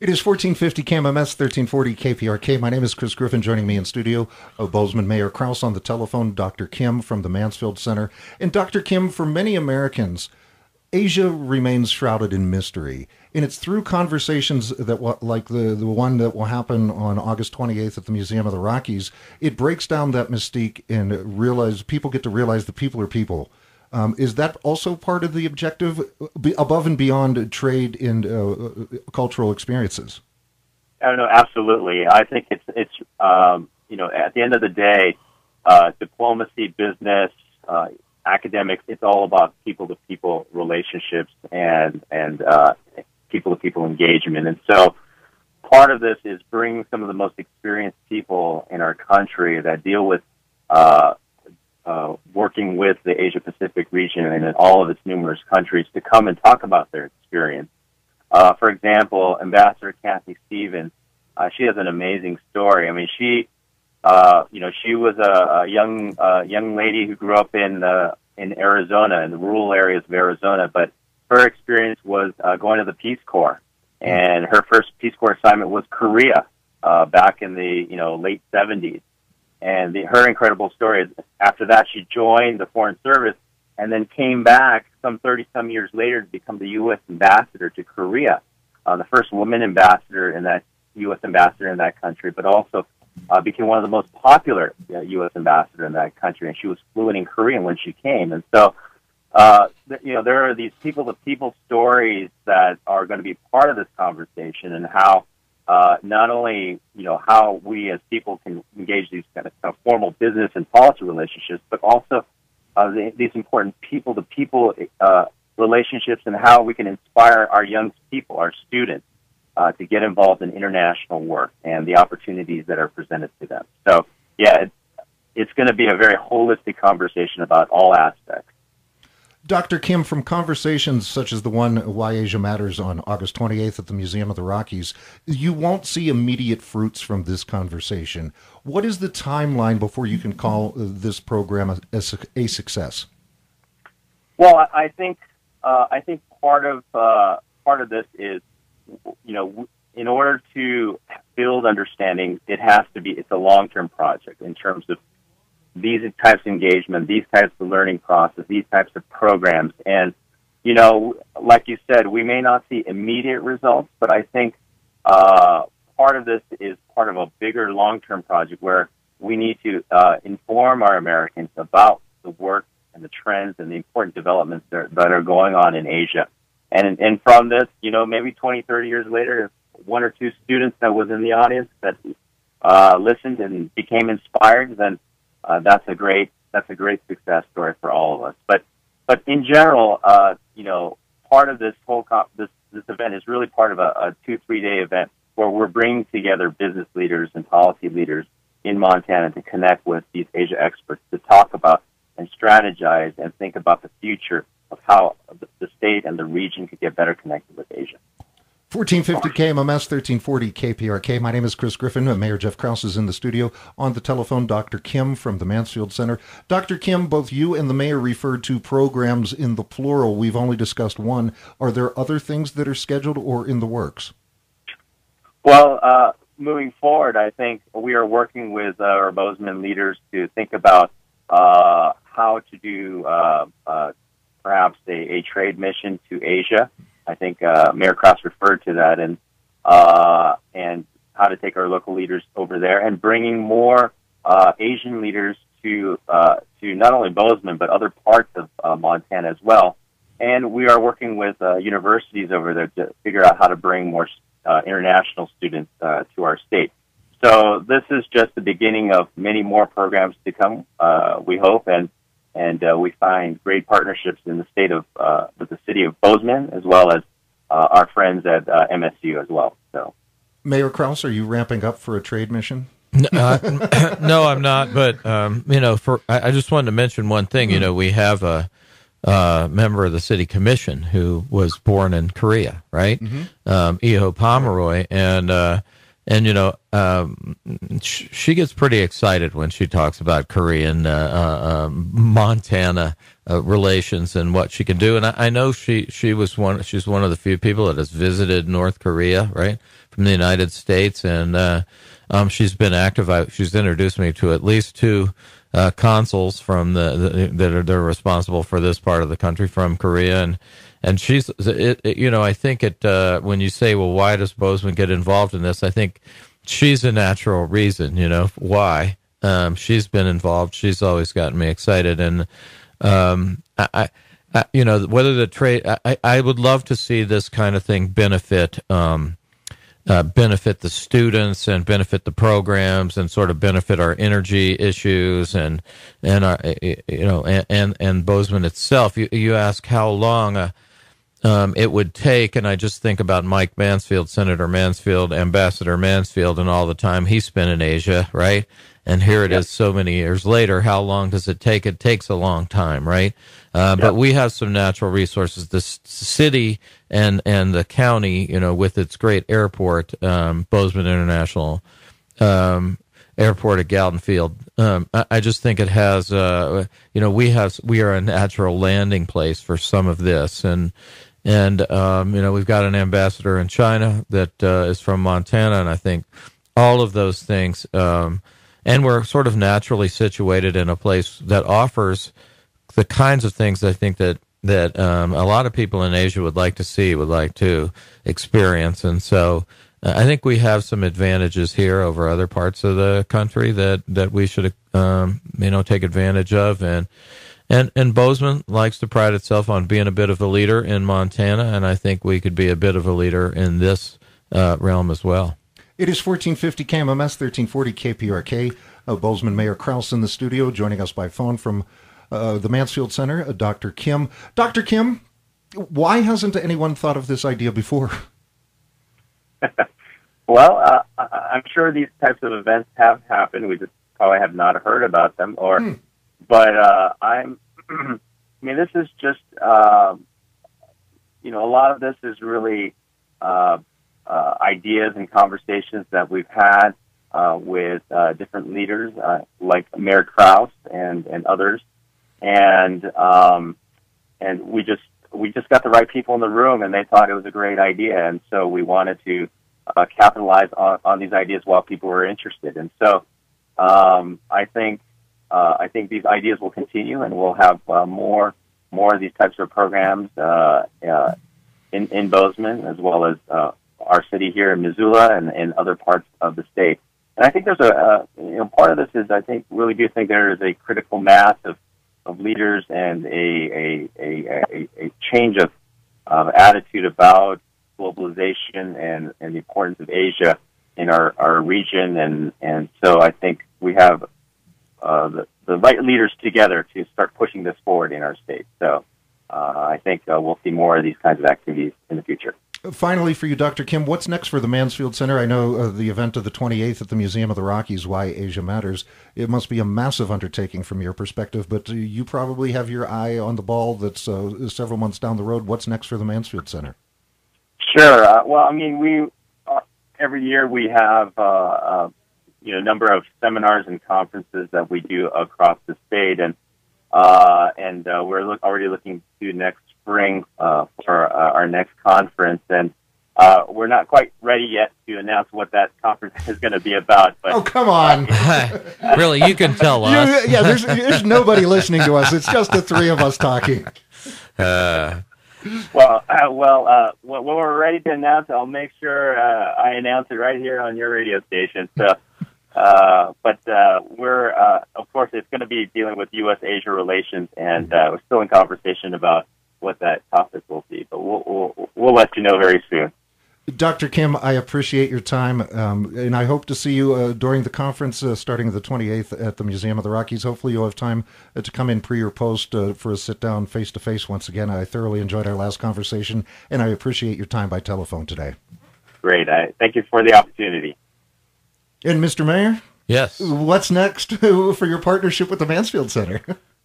It is 1450 KMMS, 1340 KPRK. My name is Chris Griffin. Joining me in studio, Bozeman Mayor Krauss, on the telephone, Dr. Kim from the Mansfield Center. And Dr. Kim, for many Americans, Asia remains shrouded in mystery. And it's through conversations that, like the one that will happen on August 28th at the Museum of the Rockies, it breaks down that mystique and people get to realize that people are people. Is that also part of the objective, above and beyond trade and cultural experiences? I don't know. Absolutely. I think it's at the end of the day, diplomacy, business, academics, it's all about people-to-people relationships and people-to-people engagement. And so part of this is bringing some of the most experienced people in our country that deal with working with the Asia-Pacific region and in all of its numerous countries to come and talk about their experience. For example, Ambassador Kathy Stevens, she has an amazing story. I mean, she was a young lady who grew up in Arizona, in the rural areas of Arizona, but her experience was going to the Peace Corps, and her first Peace Corps assignment was Korea back in the late 70s. And her incredible story is, after that, she joined the Foreign Service and then came back some 30-some years later to become the U.S. ambassador to Korea, the first woman ambassador in that U.S. ambassador in that country, but also became one of the most popular U.S. ambassador in that country. And she was fluent in Korean when she came. And so, there are these people-to-people stories that are going to be part of this conversation, and how not only, how we as people can engage these kind of formal business and policy relationships, but also these important people-to-people relationships, and how we can inspire our young people, our students, to get involved in international work and the opportunities that are presented to them. So, it's going to be a very holistic conversation about all aspects. Dr. Kim, from conversations such as the one Why Asia Matters on August 28th at the Museum of the Rockies, you won't see immediate fruits from this conversation. What is the timeline before you can call this program a success? Well, I think part of this is, in order to build understanding, it's a long-term project in terms of these types of engagement, these types of learning process, these types of programs. And, like you said, we may not see immediate results, but I think part of this is part of a bigger long-term project where we need to inform our Americans about the work and the trends and the important developments that are going on in Asia. And from this, maybe 20, 30 years later, if one or two students that was in the audience that listened and became inspired, then that's a great success story for all of us. But in general, part of this whole this event is really part of a 2-3 day event where we're bringing together business leaders and policy leaders in Montana to connect with these Asia experts to talk about and strategize and think about the future of how the state and the region could get better connected with Asia. 1450 KMMS, 1340 KPRK. My name is Chris Griffin. Mayor Jeff Krauss is in the studio. On the telephone, Dr. Kim from the Mansfield Center. Dr. Kim, both you and the mayor referred to programs in the plural. We've only discussed one. Are there other things that are scheduled or in the works? Well, moving forward, I think we are working with our Bozeman leaders to think about how to do perhaps a trade mission to Asia. I think Mayor Krauss referred to that, and how to take our local leaders over there, and bringing more Asian leaders to not only Bozeman but other parts of Montana as well. And we are working with universities over there to figure out how to bring more international students to our state. So this is just the beginning of many more programs to come, we hope, and we find great partnerships in the state of with the city of Bozeman, as well as our friends at MSU as well. So, Mayor Krauss, are you ramping up for a trade mission? No, I'm not. But I just wanted to mention one thing. We have a member of the city commission who was born in Korea, right? Iho Pomeroy, and she gets pretty excited when she talks about Korean Montana relations and what she can do. And I know she's one of the few people that has visited North Korea, right, from the United States, and she's been active. She's introduced me to at least two consuls from they're responsible for this part of the country from Korea, and she's I think when you say, well, why does Bozeman get involved in this? I think she's a natural reason, why. She's been involved. She's always gotten me excited, and whether the trade, I would love to see this kind of thing benefit the students and benefit the programs and sort of benefit our energy issues and our, and Bozeman itself. You ask how long it would take, and I just think about Mike Mansfield, Senator Mansfield, Ambassador Mansfield, and all the time he spent in Asia, right? And here it is so many years later. How long does it take? It takes a long time, right? But we have some natural resources. The city and the county, with its great airport, Bozeman International Airport at Galton Field. I just think it has, we are a natural landing place for some of this. And we've got an ambassador in China that is from Montana, and I think all of those things, and we're sort of naturally situated in a place that offers the kinds of things I think that a lot of people in Asia would like to see, would like to experience. And so I think we have some advantages here over other parts of the country that we should, take advantage of. And Bozeman likes to pride itself on being a bit of a leader in Montana, and I think we could be a bit of a leader in this realm as well. It is 1450 KMMS, 1340 KPRK. Bozeman Mayor Krauss in the studio, joining us by phone from the Mansfield Center, Dr. Kim. Dr. Kim, why hasn't anyone thought of this idea before? Well, I'm sure these types of events have happened. We just probably have not heard about them. But this is just, a lot of this is really ideas and conversations that we've had with different leaders like Mayor Krauss and others, and we just got the right people in the room, and they thought it was a great idea, and so we wanted to capitalize on these ideas while people were interested, and so I think these ideas will continue, and we'll have more of these types of programs in Bozeman, as well as our city here in Missoula and other parts of the state. And I think there's part of this is I really do think there is a critical mass of leaders and a change of attitude about globalization and the importance of Asia in our region, and so I think we have the right leaders together to start pushing this forward in our state. So I think we'll see more of these kinds of activities in the future. Finally, for you, Dr. Kim, what's next for the Mansfield Center? I know the event of the 28th at the Museum of the Rockies, Why Asia Matters. It must be a massive undertaking from your perspective, but you probably have your eye on the ball that's several months down the road. What's next for the Mansfield Center? Sure. We every year we have a number of seminars and conferences that we do across the state, and we're already looking to next spring for our next conference, and we're not quite ready yet to announce what that conference is going to be about. But, oh, come on! Really, you can tell us. There's nobody listening to us. It's just the three of us talking. When we're ready to announce, I'll make sure I announce it right here on your radio station. So, but we're, of course, it's going to be dealing with U.S.-Asia relations, and we're still in conversation about what that topic will be. But we'll let you know very soon. Dr. Kim, I appreciate your time, and I hope to see you during the conference starting the 28th at the Museum of the Rockies. Hopefully you'll have time to come in pre or post for a sit-down face-to-face once again. I thoroughly enjoyed our last conversation, and I appreciate your time by telephone today. Great. Thank you for the opportunity. And Mr. Mayor? Yes. What's next for your partnership with the Mansfield Center?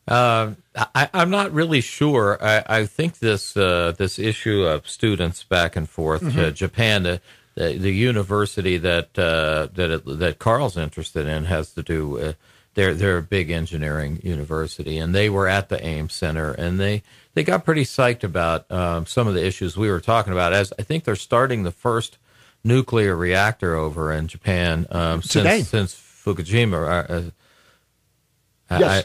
I'm not really sure. I think this issue of students back and forth to Japan, the university that Carl's interested in has to do. They're a big engineering university, and they were at the Ames Center, and they got pretty psyched about some of the issues we were talking about. As I think they're starting the first nuclear reactor over in Japan since Fukushima. Yes.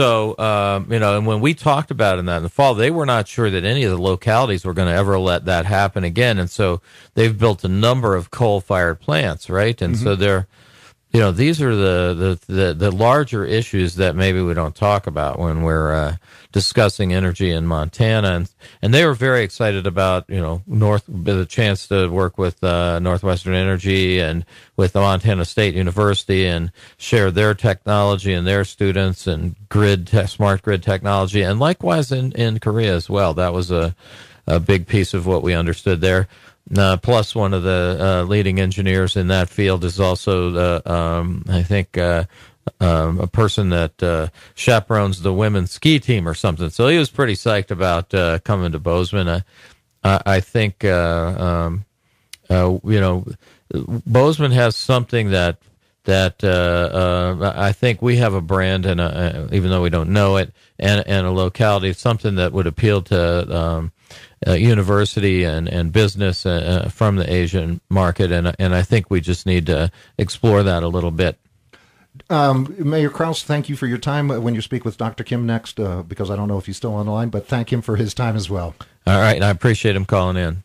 And when we talked about in the fall, they were not sure that any of the localities were going to ever let that happen again. And so they've built a number of coal-fired plants, right? And so these are the larger issues that maybe we don't talk about when we're discussing energy in Montana. And they were very excited about, the chance to work with Northwestern Energy and with the Montana State University and share their technology and their students and smart grid technology. And likewise in Korea as well. That was a big piece of what we understood there. Plus, one of the leading engineers in that field is also, a person that chaperones the women's ski team or something. So he was pretty psyched about coming to Bozeman. I think, Bozeman has something that I think we have a brand, and even though we don't know it, and a locality, something that would appeal to university and business from the Asian market, and I think we just need to explore that a little bit. Mayor Krauss, thank you for your time when you speak with Dr. Kim next, because I don't know if he's still on the line, but thank him for his time as well. All right, and I appreciate him calling in.